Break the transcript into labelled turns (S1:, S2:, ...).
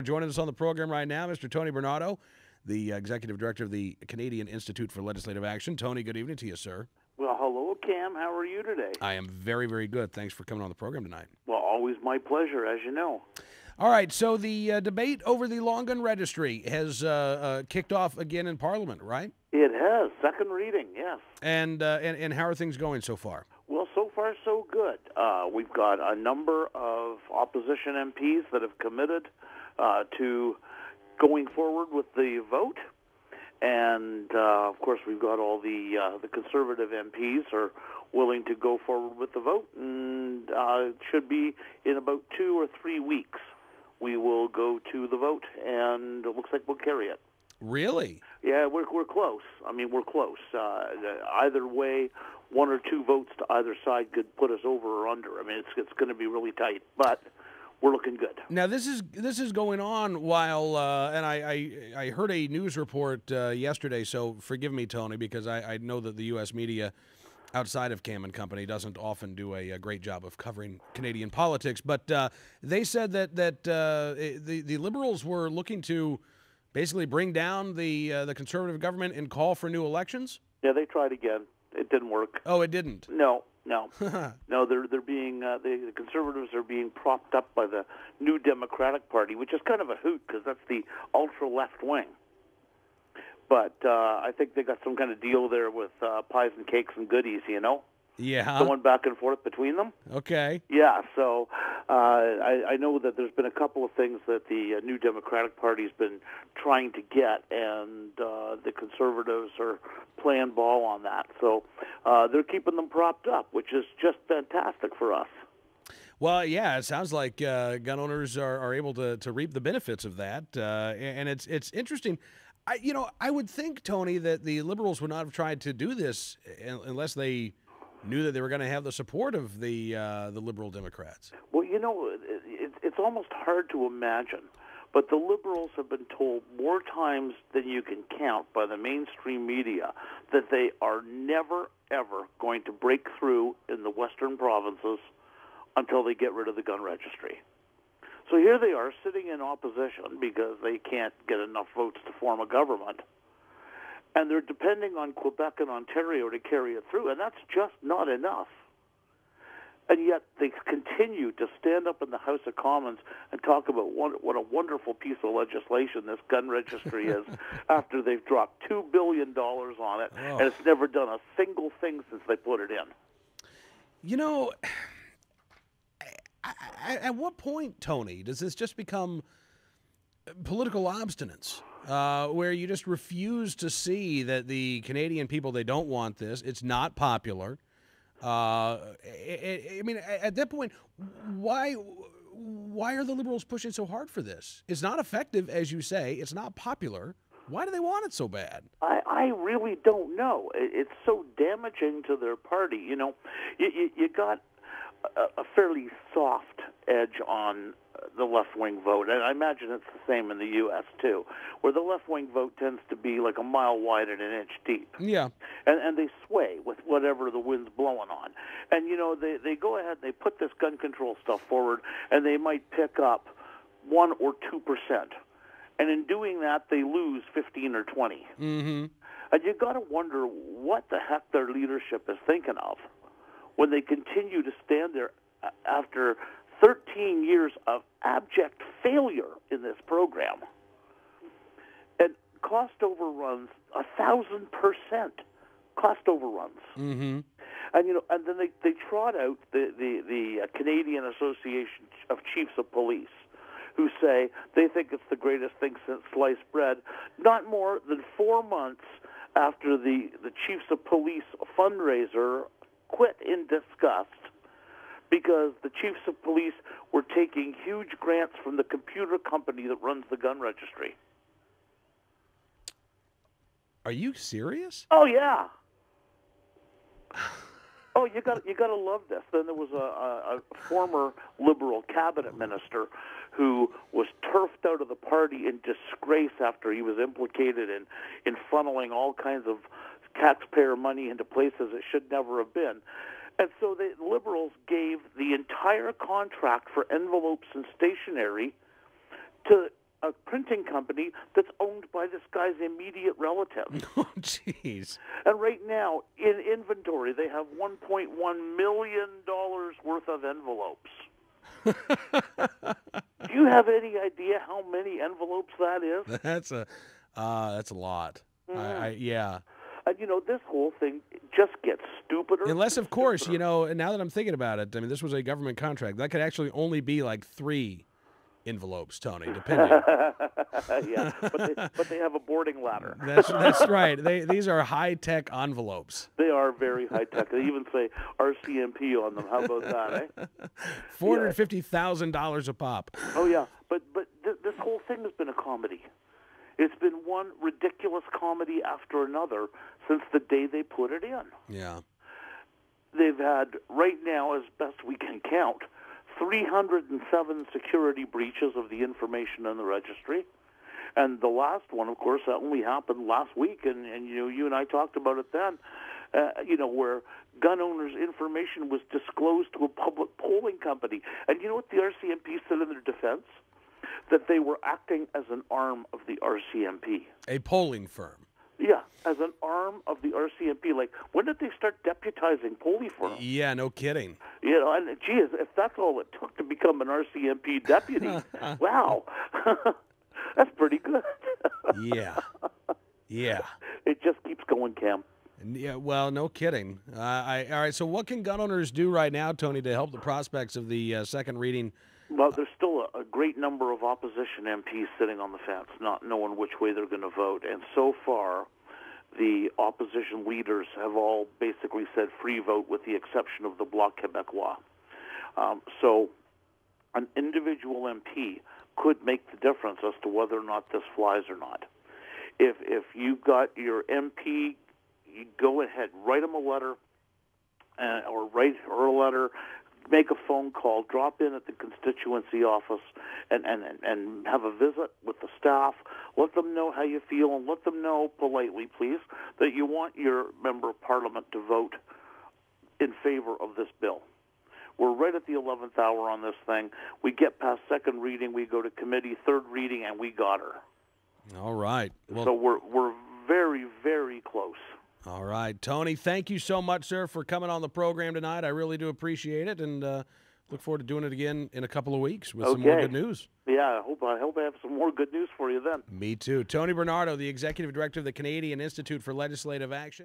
S1: Joining us on the program right now, Mr. Tony Bernardo, the Executive Director of the Canadian Institute for Legislative Action. Tony, good evening to you, sir.
S2: Well, hello, Cam. How are you today?
S1: I am very, very good. Thanks for coming on the program tonight.
S2: Well, always my pleasure, as you know.
S1: All right, so the debate over the Long Gun Registry has kicked off again in Parliament, right?
S2: It has. Second reading, yes.
S1: And how are things going so far?
S2: Well, so far so good. We've got a number of opposition MPs that have committed to going forward with the vote. And, of course, we've got all the Conservative MPs are willing to go forward with the vote. And it should be in about 2 or 3 weeks we will go to the vote, and it looks like we'll carry it.
S1: Really?
S2: Yeah, we're close. I mean, we're close. Either way, 1 or 2 votes to either side could put us over or under. I mean, it's going to be really tight, but we're looking good.
S1: Now, this is going on while, and I heard a news report yesterday, so forgive me, Tony, because I know that the U.S. media outside of Cam and Company doesn't often do a great job of covering Canadian politics, but they said that the Liberals were looking to basically bring down the Conservative government and call for new elections.
S2: Yeah, they tried again. It didn't work.
S1: Oh, it didn't?
S2: No. No, they're being the Conservatives are being propped up by the New Democratic Party, which is kind of a hoot because that's the ultra left wing. But I think they got some kind of deal there with pies and cakes and goodies, you know.
S1: Yeah.
S2: Going back and forth between them.
S1: Okay.
S2: Yeah, so I know that there's been a couple of things that the New Democratic Party's been trying to get, and the Conservatives are playing ball on that. So they're keeping them propped up, which is just fantastic for us.
S1: Well, yeah, it sounds like gun owners are able to reap the benefits of that, and it's interesting. I would think, Tony, that the Liberals would not have tried to do this unless they knew that they were going to have the support of the Liberal Democrats.
S2: Well, you know, it's almost hard to imagine, but the Liberals have been told more times than you can count by the mainstream media that they are never, ever going to break through in the Western provinces until they get rid of the gun registry. So here they are sitting in opposition because they can't get enough votes to form a government. And they're depending on Quebec and Ontario to carry it through, and that's just not enough. And yet they continue to stand up in the House of Commons and talk about what a wonderful piece of legislation this gun registry is after they've dropped $2 billion on it, and it's never done a single thing since they put it in.
S1: You know, at what point, Tony, does this just become political obstinance? Where you just refuse to see that the Canadian people, they don't want this. It's not popular. I mean, at that point, why are the Liberals pushing so hard for this? It's not effective, as you say. It's not popular. Why do they want it so bad?
S2: I really don't know. It's so damaging to their party. You know, you got a fairly soft edge on the left-wing vote, and I imagine it's the same in the U.S. too, where the left-wing vote tends to be like a mile wide and an inch deep.
S1: Yeah.
S2: And they sway with whatever the wind's blowing on. And, you know, they go ahead and they put this gun control stuff forward, and they might pick up 1 or 2%. And in doing that, they lose 15 or 20.
S1: Mm-hmm.
S2: And you got to wonder what the heck their leadership is thinking of when they continue to stand there after 13 years of abject failure in this program. And cost overruns, 1,000% cost overruns.
S1: Mm-hmm.
S2: And, you know, and then they trot out the Canadian Association of Chiefs of Police, who say they think it's the greatest thing since sliced bread, not more than 4 months after the Chiefs of Police fundraiser quit in disgust because the chiefs of police were taking huge grants from the computer company that runs the gun registry.
S1: Are you serious?
S2: Oh, yeah. Oh, you got to love this. Then there was a former Liberal cabinet minister who was turfed out of the party in disgrace after he was implicated in funneling all kinds of taxpayer money into places it should never have been. And so the Liberals gave the entire contract for envelopes and stationery to a printing company that's owned by this guy's immediate relatives.
S1: Oh, jeez.
S2: And right now, in inventory, they have $1.1 million worth of envelopes. Do you have any idea how many envelopes that is?
S1: That's a lot. Yeah.
S2: And, this whole thing just gets stupider.
S1: Unless, of
S2: and
S1: course,
S2: stupider.
S1: now that I'm thinking about it, I mean, this was a government contract. That could actually only be like 3 envelopes, Tony, depending.
S2: Yeah, but they have a boarding ladder.
S1: That's right. These are high-tech envelopes.
S2: They are very high-tech. They even say RCMP on them. How about that, eh?
S1: $450,000 a pop.
S2: Oh, yeah. But this whole thing has been a comedy. It's been one ridiculous comedy after another since the day they put it in.
S1: Yeah.
S2: They've had, right now, as best we can count, 307 security breaches of the information in the registry. And the last one, of course, that only happened last week, and you and I talked about it then, where gun owners' information was disclosed to a public polling company. And you know what the RCMP said in their defense? That they were acting as an arm of the RCMP.
S1: A polling firm.
S2: Yeah, as an arm of the RCMP. Like, when did they start deputizing polling firms?
S1: Yeah, no kidding.
S2: And geez, if that's all it took to become an RCMP deputy, wow, that's pretty good.
S1: Yeah. Yeah.
S2: It just keeps going, Cam.
S1: Yeah, well, no kidding. All right, so what can gun owners do right now, Tony, to help the prospects of the second reading?
S2: Well, there's still a great number of opposition MPs sitting on the fence, not knowing which way they're going to vote. And so far, the opposition leaders have all basically said free vote with the exception of the Bloc Québécois. So an individual MP could make the difference as to whether or not this flies or not. If you've got your MP, you go ahead, write them a letter, or write her a letter, make a phone call, drop in at the constituency office, and have a visit with the staff. Let them know how you feel, and let them know politely, please, that you want your member of parliament to vote in favor of this bill. We're right at the 11th hour on this thing. We get past second reading, we go to committee, third reading, and we got her.
S1: All right. Well,
S2: so we're very, very close.
S1: All right, Tony, thank you so much, sir, for coming on the program tonight. I really do appreciate it, and look forward to doing it again in a couple of weeks with some more good news.
S2: Yeah, I hope I have some more good news for you then.
S1: Me too. Tony Bernardo, the Executive Director of the Canadian Institute for Legislative Action.